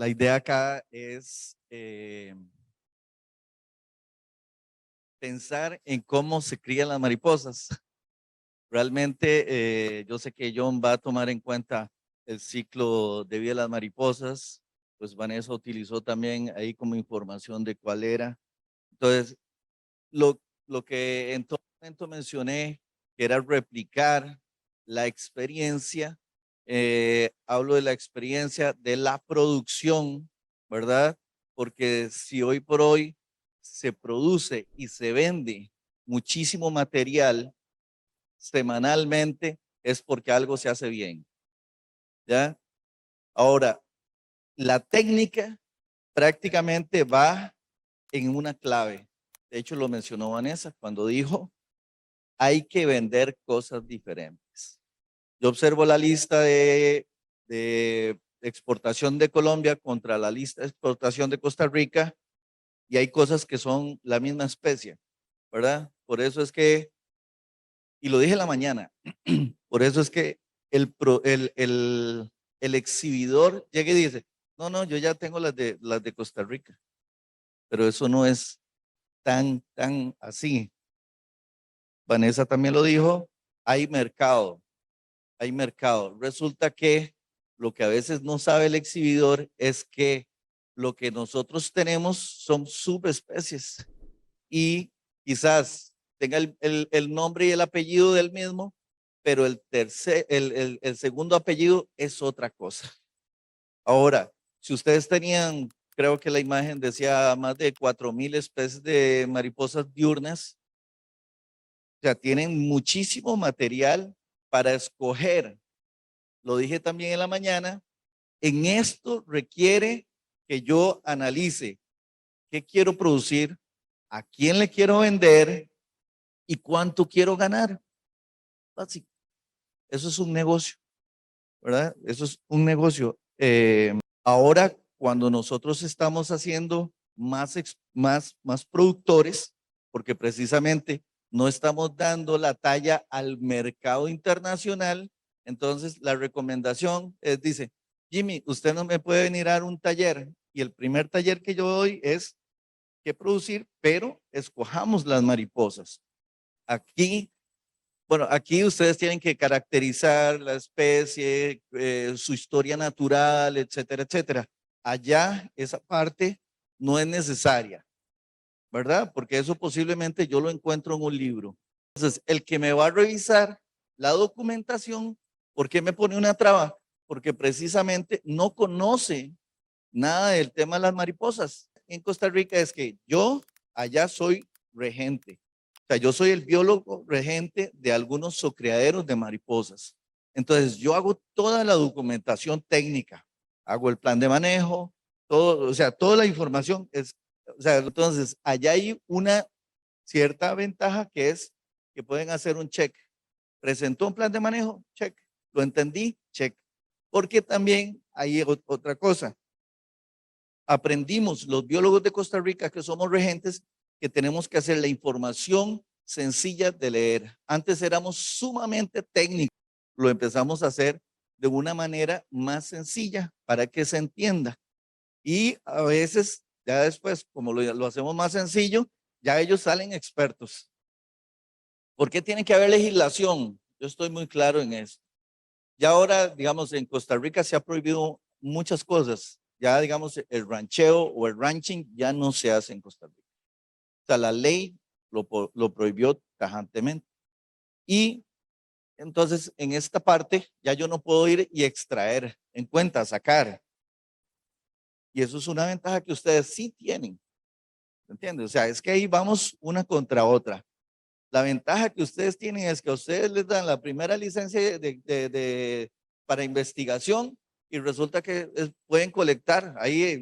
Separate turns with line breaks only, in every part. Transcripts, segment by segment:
La idea acá es pensar en cómo se crían las mariposas. Realmente yo sé que John va a tomar en cuenta el ciclo de vida de las mariposas, pues Vanessa utilizó también ahí como información de cuál era. Entonces, lo que en todo momento mencioné, que era replicar la experiencia, hablo de la experiencia de la producción, ¿verdad? Porque si hoy por hoy se produce y se vende muchísimo material semanalmente, es porque algo se hace bien, ¿ya? Ahora, la técnica prácticamente va en una clave. De hecho, lo mencionó Vanessa cuando dijo, hay que vender cosas diferentes. Yo observo la lista de exportación de Colombia contra la lista de exportación de Costa Rica y hay cosas que son la misma especie, ¿verdad? Por eso es que, y lo dije en la mañana, por eso es que el exhibidor llega y dice, no, no, yo ya tengo las de Costa Rica, pero eso no es tan así. Vanessa también lo dijo, hay mercado, hay mercado. Resulta que lo que a veces no sabe el exhibidor es que lo que nosotros tenemos son subespecies y quizás tenga el nombre y el apellido del mismo, pero el segundo apellido es otra cosa. Ahora, si ustedes tenían, creo que la imagen decía más de 4,000 especies de mariposas diurnas, o sea, tienen muchísimo material para escoger. Lo dije también en la mañana, en esto requiere que yo analice qué quiero producir, a quién le quiero vender y cuánto quiero ganar. Así, eso es un negocio, ¿verdad? Eso es un negocio. Ahora, cuando nosotros estamos haciendo más productores, porque precisamente no estamos dando la talla al mercado internacional, entonces la recomendación es, dice, Jimmy, usted no me puede venir a dar un taller y el primer taller que yo doy es qué producir, pero escojamos las mariposas. Aquí, bueno, aquí ustedes tienen que caracterizar la especie, su historia natural, etcétera, etcétera. Allá esa parte no es necesaria, ¿verdad? Porque eso posiblemente yo lo encuentro en un libro. Entonces, el que me va a revisar la documentación, ¿por qué me pone una traba? Porque precisamente no conoce nada del tema de las mariposas. En Costa Rica es que yo allá soy regente. O sea, yo soy el biólogo regente de algunos zocriaderos de mariposas. Entonces, yo hago toda la documentación técnica, hago el plan de manejo, todo, o sea, toda la información es, o sea, entonces, allá hay una cierta ventaja que es que pueden hacer un check. ¿Presentó un plan de manejo? Check. ¿Lo entendí? Check. Porque también hay otra cosa. Aprendimos los biólogos de Costa Rica que somos regentes que tenemos que hacer la información sencilla de leer. Antes éramos sumamente técnicos, lo empezamos a hacer de una manera más sencilla para que se entienda. Y a veces, ya después, como lo hacemos más sencillo, ya ellos salen expertos. ¿Por qué tiene que haber legislación? Yo estoy muy claro en eso. Ya ahora, digamos, en Costa Rica se ha prohibido muchas cosas. Ya, digamos, el rancheo o el ranching ya no se hace en Costa Rica. O sea, la ley lo prohibió tajantemente. Y entonces, en esta parte, ya yo no puedo ir y extraer en cuenta, sacar. Y eso es una ventaja que ustedes sí tienen. ¿Entiendes? O sea, es que ahí vamos una contra otra. La ventaja que ustedes tienen es que a ustedes les dan la primera licencia para investigación y resulta que pueden colectar, ahí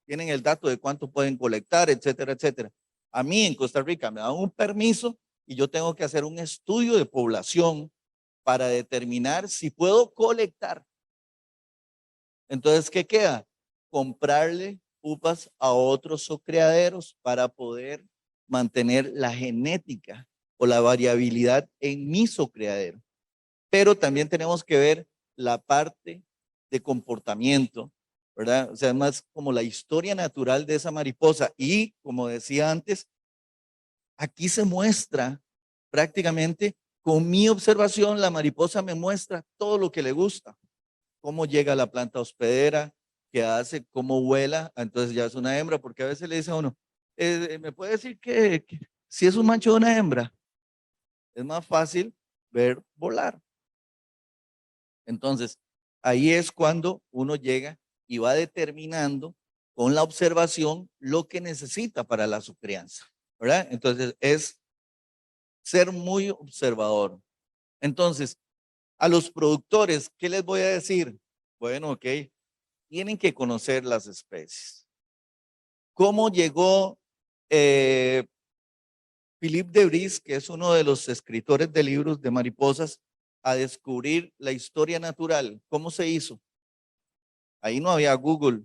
tienen el dato de cuánto pueden colectar, etcétera, etcétera. A mí en Costa Rica me dan un permiso y yo tengo que hacer un estudio de población para determinar si puedo colectar. Entonces, ¿qué queda? Comprarle pupas a otros criaderos para poder mantener la genética o la variabilidad en mi criadero. Pero también tenemos que ver la parte de comportamiento, ¿verdad? O sea, es más como la historia natural de esa mariposa. Y como decía antes, aquí se muestra prácticamente con mi observación, la mariposa me muestra todo lo que le gusta, cómo llega a la planta hospedera, qué hace, cómo vuela, entonces ya es una hembra, porque a veces le dice a uno, ¿me puede decir que si es un macho o una hembra? Es más fácil ver volar. Entonces, ahí es cuando uno llega y va determinando con la observación lo que necesita para la su crianza, ¿verdad? Entonces, es ser muy observador. Entonces, a los productores, ¿qué les voy a decir? Bueno, ok, tienen que conocer las especies. ¿Cómo llegó Philippe de Vries, que es uno de los escritores de libros de mariposas, a descubrir la historia natural? ¿Cómo se hizo? Ahí no había Google,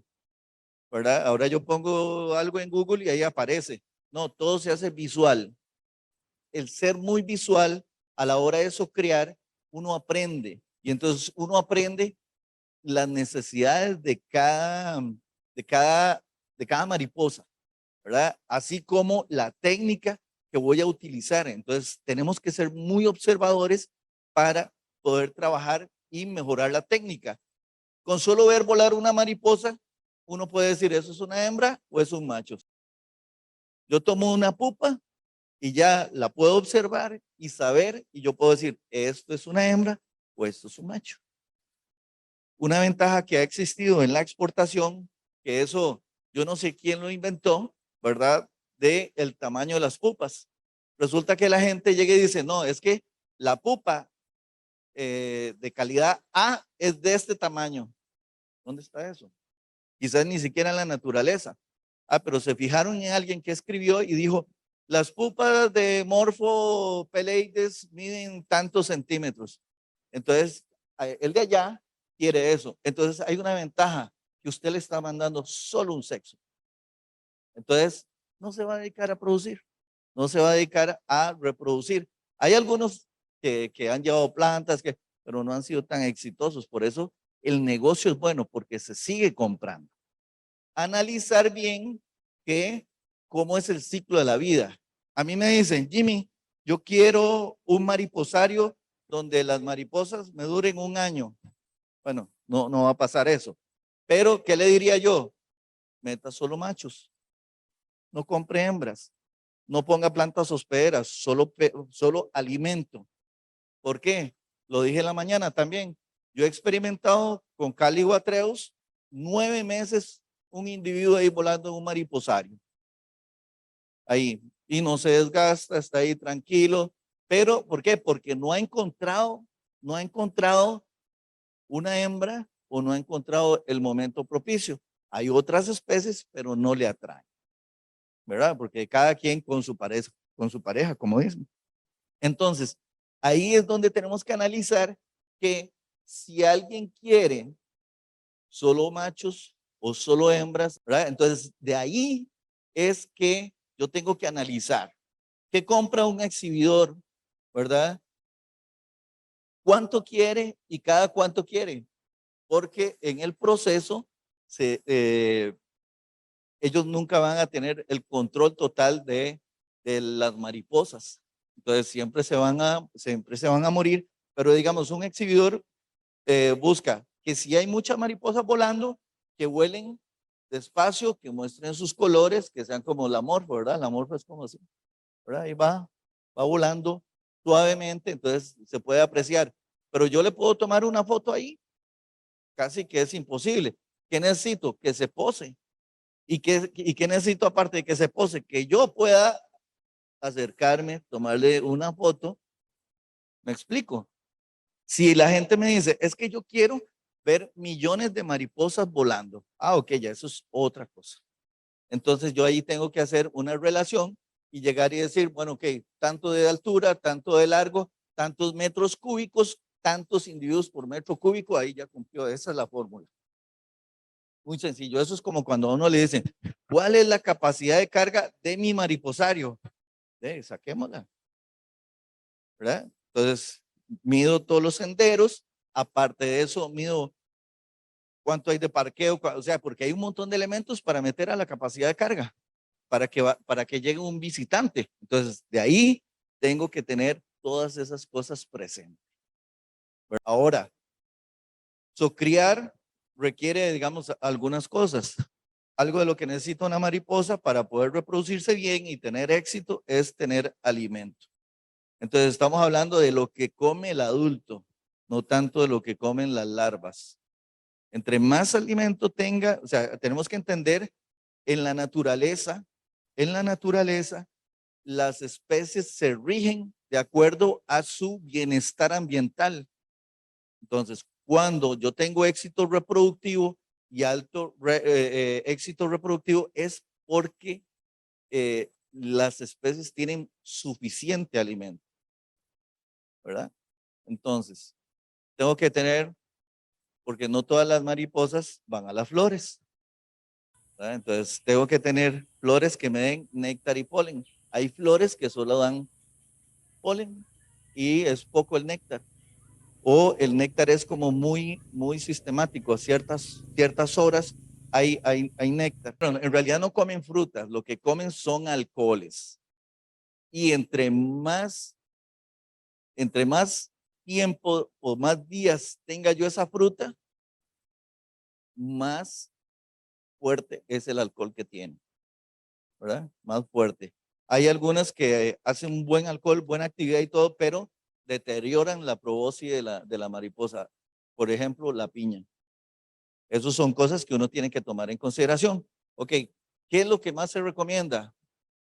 ¿verdad? Ahora yo pongo algo en Google y ahí aparece. No, todo se hace visual. El ser muy visual, a la hora de eso crear, uno aprende. Y entonces uno aprende las necesidades de cada, de cada mariposa, ¿verdad? Así como la técnica que voy a utilizar. Entonces tenemos que ser muy observadores para poder trabajar y mejorar la técnica. Con solo ver volar una mariposa, uno puede decir, ¿eso es una hembra o es un macho? Yo tomo una pupa y ya la puedo observar y saber, y yo puedo decir, esto es una hembra o esto es un macho. Una ventaja que ha existido en la exportación, que eso yo no sé quién lo inventó, ¿verdad? De el tamaño de las pupas. Resulta que la gente llega y dice, no, es que la pupa de calidad A es de este tamaño. ¿Dónde está eso? Quizás ni siquiera en la naturaleza. Ah, pero se fijaron en alguien que escribió y dijo, las pupas de Morpho Peleides miden tantos centímetros. Entonces, el de allá quiere eso. Entonces, hay una ventaja que usted le está mandando solo un sexo. Entonces, no se va a dedicar a producir, no se va a dedicar a reproducir. Hay algunos que han llevado plantas, pero no han sido tan exitosos. Por eso el negocio es bueno, porque se sigue comprando. Analizar bien que cómo es el ciclo de la vida. A mí me dicen, Jimmy, yo quiero un mariposario donde las mariposas me duren un año. Bueno, no va a pasar eso. Pero, ¿qué le diría yo? Meta solo machos, no compre hembras, no ponga plantas hospederas, solo alimento. ¿Por qué? Lo dije en la mañana también. Yo he experimentado con Caligua-Atreus 9 meses un individuo ahí volando en un mariposario. Ahí. Y no se desgasta, está ahí tranquilo. Pero, ¿por qué? Porque no ha encontrado una hembra o no ha encontrado el momento propicio. Hay otras especies, pero no le atraen, ¿verdad? Porque cada quien con su pareja, como dicen. Entonces, ahí es donde tenemos que analizar que si alguien quiere solo machos o solo hembras, ¿verdad? Entonces, de ahí es que yo tengo que analizar qué compra un exhibidor, ¿verdad? ¿Cuánto quiere y cada cuánto quiere? Porque en el proceso ellos nunca van a tener el control total de las mariposas. Entonces siempre se van a morir, pero digamos, un exhibidor busca que si hay muchas mariposas volando, que vuelen despacio, que muestren sus colores, que sean como la morfa, ¿verdad? La morfa es como así, ¿verdad? Ahí va volando suavemente, entonces se puede apreciar. Pero yo le puedo tomar una foto ahí, casi que es imposible. ¿Qué necesito? Que se pose. ¿Y qué necesito aparte de que se pose? Que yo pueda acercarme, tomarle una foto. ¿Me explico? Si la gente me dice, es que yo quiero ver millones de mariposas volando. Ah, ok, ya eso es otra cosa. Entonces yo ahí tengo que hacer una relación y llegar y decir, bueno, ok, tanto de altura, tanto de largo, tantos metros cúbicos, tantos individuos por metro cúbico, ahí ya cumplió, esa es la fórmula. Muy sencillo, eso es como cuando a uno le dicen, ¿cuál es la capacidad de carga de mi mariposario? Saquémosla, ¿verdad? Entonces, mido todos los senderos, aparte de eso, mido cuánto hay de parqueo, o sea, porque hay un montón de elementos para meter a la capacidad de carga, para que llegue un visitante. Entonces, de ahí tengo que tener todas esas cosas presentes. Ahora, criar requiere, digamos, algunas cosas. Algo de lo que necesita una mariposa para poder reproducirse bien y tener éxito es tener alimento. Entonces, estamos hablando de lo que come el adulto, no tanto de lo que comen las larvas. Entre más alimento tenga, o sea, tenemos que entender en la naturaleza, las especies se rigen de acuerdo a su bienestar ambiental. Entonces, cuando yo tengo éxito reproductivo y alto éxito reproductivo es porque las especies tienen suficiente alimento, ¿verdad? Entonces, tengo que tener, porque no todas las mariposas van a las flores, ¿verdad? Entonces, tengo que tener flores que me den néctar y polen. Hay flores que solo dan polen y es poco el néctar. O el néctar es como muy sistemático, a ciertas horas hay néctar. Pero en realidad no comen frutas, lo que comen son alcoholes. Y entre más tiempo o más días tenga yo esa fruta, más fuerte es el alcohol que tiene, ¿verdad? Más fuerte. Hay algunas que hacen un buen alcohol, buena actividad y todo, pero deterioran la proboscis de la mariposa. Por ejemplo, la piña. Esas son cosas que uno tiene que tomar en consideración. Ok, ¿qué es lo que más se recomienda?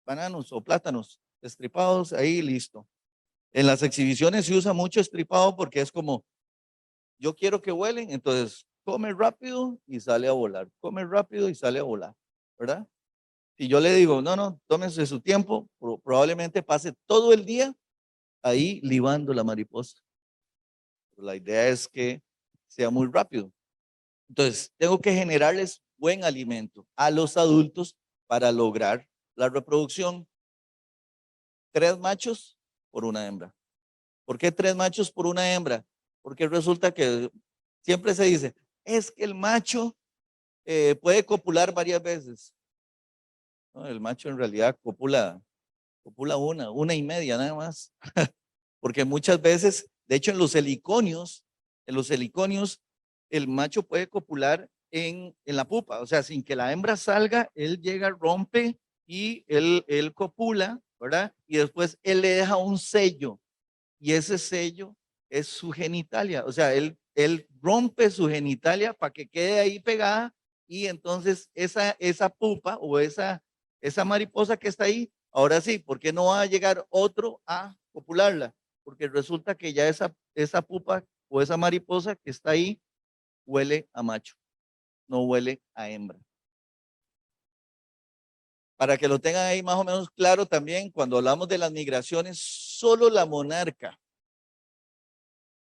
Bananos o plátanos estripados, ahí listo. En las exhibiciones se usa mucho estripado porque es como, yo quiero que vuelen, entonces come rápido y sale a volar, come rápido y sale a volar, ¿verdad? Si yo le digo, no, tómese su tiempo, probablemente pase todo el día ahí libando la mariposa. La idea es que sea muy rápido. Entonces, tengo que generarles buen alimento a los adultos para lograr la reproducción. 3 machos por una hembra. ¿Por qué 3 machos por una hembra? Porque resulta que siempre se dice, es que el macho puede copular varias veces. No, el macho en realidad copula una y media nada más. Porque muchas veces, de hecho en los heliconios, el macho puede copular en la pupa, o sea, sin que la hembra salga, él llega, rompe y él copula, ¿verdad? Y después él le deja un sello y ese sello es su genitalia, o sea, él rompe su genitalia para que quede ahí pegada y entonces esa pupa o esa mariposa que está ahí, ahora sí, ¿por qué no va a llegar otro a copularla? Porque resulta que ya esa pupa o esa mariposa que está ahí huele a macho, no huele a hembra. Para que lo tengan ahí más o menos claro también, cuando hablamos de las migraciones, solo la monarca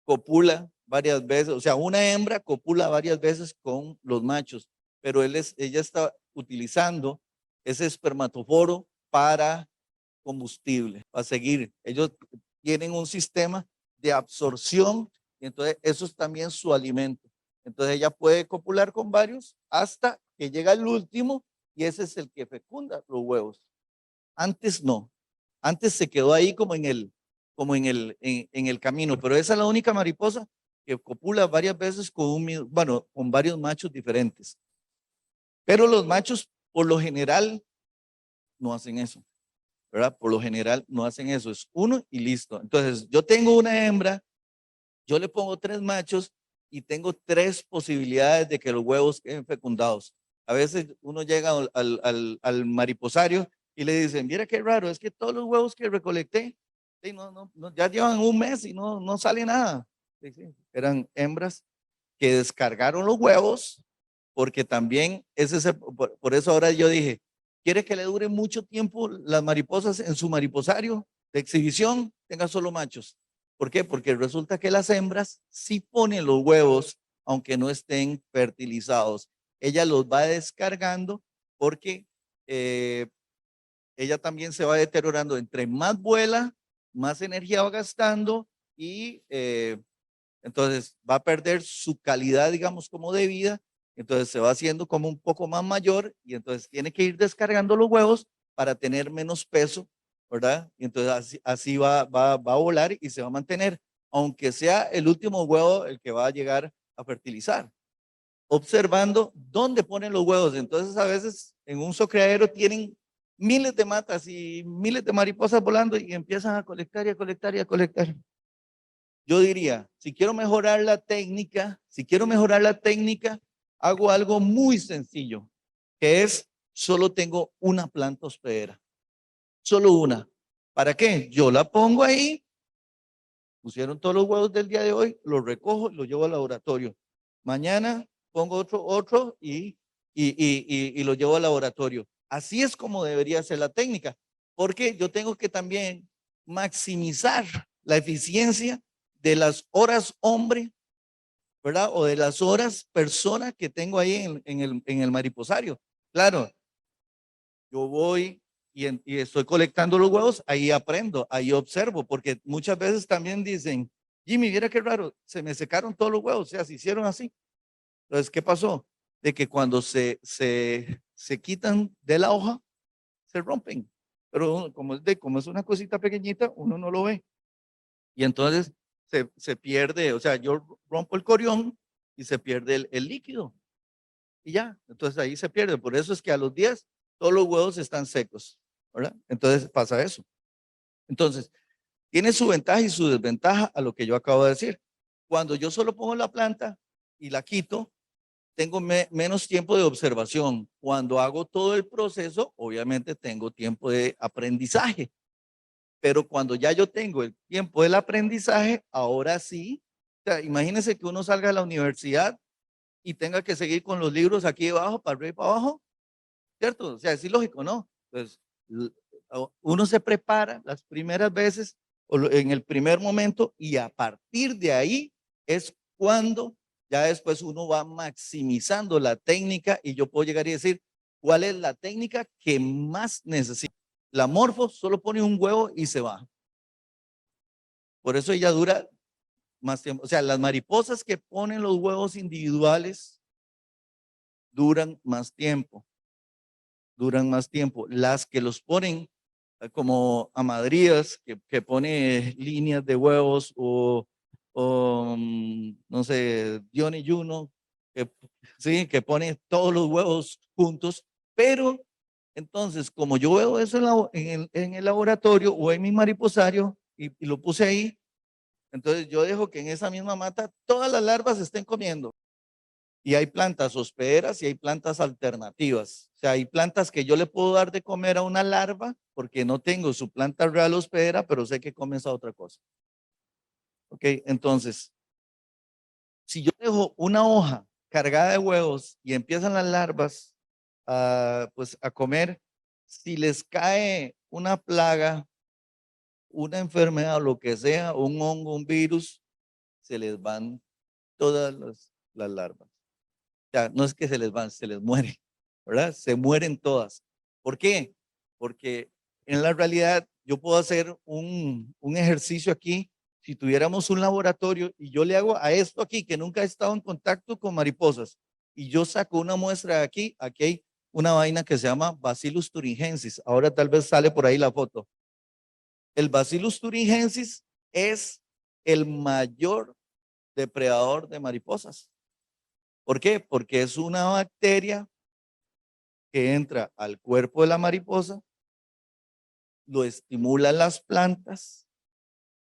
copula varias veces, o sea, una hembra copula varias veces con los machos, pero ella está utilizando ese espermatoforo para combustible, para seguir. Ellos tienen un sistema de absorción y entonces eso es también su alimento. Entonces ella puede copular con varios hasta que llega el último y ese es el que fecunda los huevos. Antes no, antes se quedó ahí en el camino, pero esa es la única mariposa que copula varias veces con varios machos diferentes. Pero los machos por lo general no hacen eso, ¿verdad? Por lo general no hacen eso, es uno y listo. Entonces yo tengo una hembra, yo le pongo 3 machos y tengo 3 posibilidades de que los huevos queden fecundados. A veces uno llega al mariposario y le dicen, mira qué raro, es que todos los huevos que recolecté, ya llevan un mes y no sale nada. Sí, sí, eran hembras que descargaron los huevos, porque también por eso ahora yo dije, ¿quiere que le dure mucho tiempo las mariposas en su mariposario de exhibición? Tenga solo machos. ¿Por qué? Porque resulta que las hembras sí ponen los huevos, aunque no estén fertilizados. Ella los va descargando porque ella también se va deteriorando. Entre más vuela, más energía va gastando y entonces va a perder su calidad, digamos, como de vida Entonces se va haciendo como un poco más mayor y entonces tiene que ir descargando los huevos para tener menos peso, ¿verdad? Y entonces así va a volar y se va a mantener, aunque sea el último huevo el que va a llegar a fertilizar. Observando dónde ponen los huevos. Entonces a veces en un criadero tienen miles de matas y miles de mariposas volando y empiezan a colectar y a colectar y a colectar. Yo diría, si quiero mejorar la técnica, hago algo muy sencillo, que es solo tengo una planta hospedera, solo una. ¿Para qué? Yo la pongo ahí, pusieron todos los huevos del día de hoy, los recojo, los llevo al laboratorio. Mañana pongo otro y lo llevo al laboratorio. Así es como debería ser la técnica, porque yo tengo que también maximizar la eficiencia de las horas hombre, ¿verdad? O de las horas persona que tengo ahí en el mariposario. Claro, yo voy y estoy colectando los huevos, ahí aprendo, ahí observo, porque muchas veces también dicen, Jimmy, mira qué raro, se me secaron todos los huevos, o sea, se hicieron así. Entonces, ¿qué pasó? De que cuando se quitan de la hoja, se rompen. Pero como es una cosita pequeñita, uno no lo ve. Y entonces se pierde, o sea, yo rompo el corión y se pierde el líquido. Y ya, entonces ahí se pierde. Por eso es que a los 10 todos los huevos están secos, ¿verdad? Entonces pasa eso. Entonces, tiene su ventaja y su desventaja a lo que yo acabo de decir. Cuando yo solo pongo la planta y la quito, tengo menos tiempo de observación. Cuando hago todo el proceso, obviamente tengo tiempo de aprendizaje. Pero cuando ya yo tengo el tiempo del aprendizaje, ahora sí, o sea, imagínense que uno salga de la universidad y tenga que seguir con los libros aquí debajo, para arriba y para abajo, ¿cierto? O sea, es ilógico, ¿no? Entonces, uno se prepara las primeras veces o en el primer momento y a partir de ahí es cuando ya después uno va maximizando la técnica y yo puedo llegar y decir, ¿cuál es la técnica que más necesito? La morfo solo pone un huevo y se va. Por eso ella dura más tiempo. O sea, las mariposas que ponen los huevos individuales duran más tiempo. Las que los ponen como amadrías, que pone líneas de huevos o no sé, Dion y Juno, que, sí, que pone todos los huevos juntos, pero entonces, como yo veo eso en el laboratorio o en mi mariposario y lo puse ahí, entonces yo dejo que en esa misma mata todas las larvas estén comiendo. Y hay plantas hospederas y hay plantas alternativas. O sea, hay plantas que yo le puedo dar de comer a una larva porque no tengo su planta real hospedera, pero sé que come esa otra cosa. Ok, entonces, si yo dejo una hoja cargada de huevos y empiezan las larvas pues a comer, si les cae una plaga, una enfermedad, lo que sea, un hongo, un virus, se les van todas las larvas. Ya, no es que se les van, se les muere, ¿verdad? Se mueren todas. ¿Por qué? Porque en la realidad yo puedo hacer un ejercicio aquí, si tuviéramos un laboratorio y yo le hago a esto aquí, que nunca he estado en contacto con mariposas, y yo saco una muestra de aquí hay una vaina que se llama Bacillus thuringiensis. Ahora tal vez sale por ahí la foto. El Bacillus thuringiensis es el mayor depredador de mariposas. ¿Por qué? Porque es una bacteria que entra al cuerpo de la mariposa, lo estimula las plantas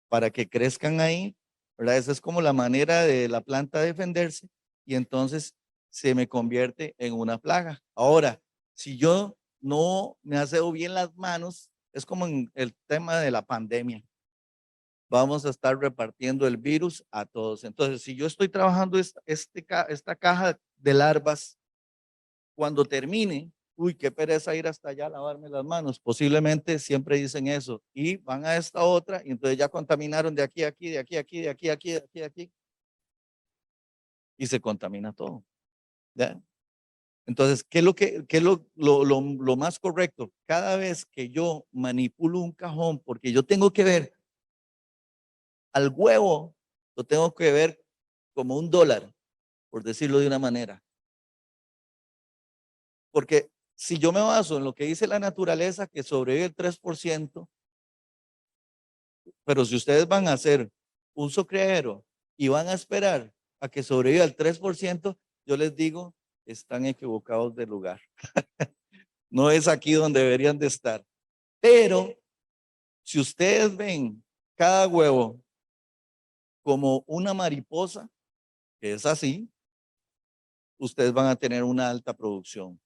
para que crezcan ahí, ¿verdad? Esa es como la manera de la planta defenderse y entonces se me convierte en una plaga. Ahora, si yo no me aseo bien las manos, es como en el tema de la pandemia. Vamos a estar repartiendo el virus a todos. Entonces, si yo estoy trabajando esta caja de larvas, cuando termine, uy, qué pereza ir hasta allá a lavarme las manos. Posiblemente siempre dicen eso y van a esta otra y entonces ya contaminaron de aquí a aquí, de aquí a aquí, de aquí a aquí, de aquí a aquí y se contamina todo. ¿Ya? Entonces, ¿qué es lo más correcto? Cada vez que yo manipulo un cajón, porque yo tengo que ver al huevo, lo tengo que ver como $1, por decirlo de una manera. Porque si yo me baso en lo que dice la naturaleza, que sobrevive el 3%, pero si ustedes van a hacer uso criadero y van a esperar a que sobreviva el 3%, yo les digo, están equivocados del lugar. No es aquí donde deberían de estar. Pero si ustedes ven cada huevo como una mariposa, que es así, ustedes van a tener una alta producción.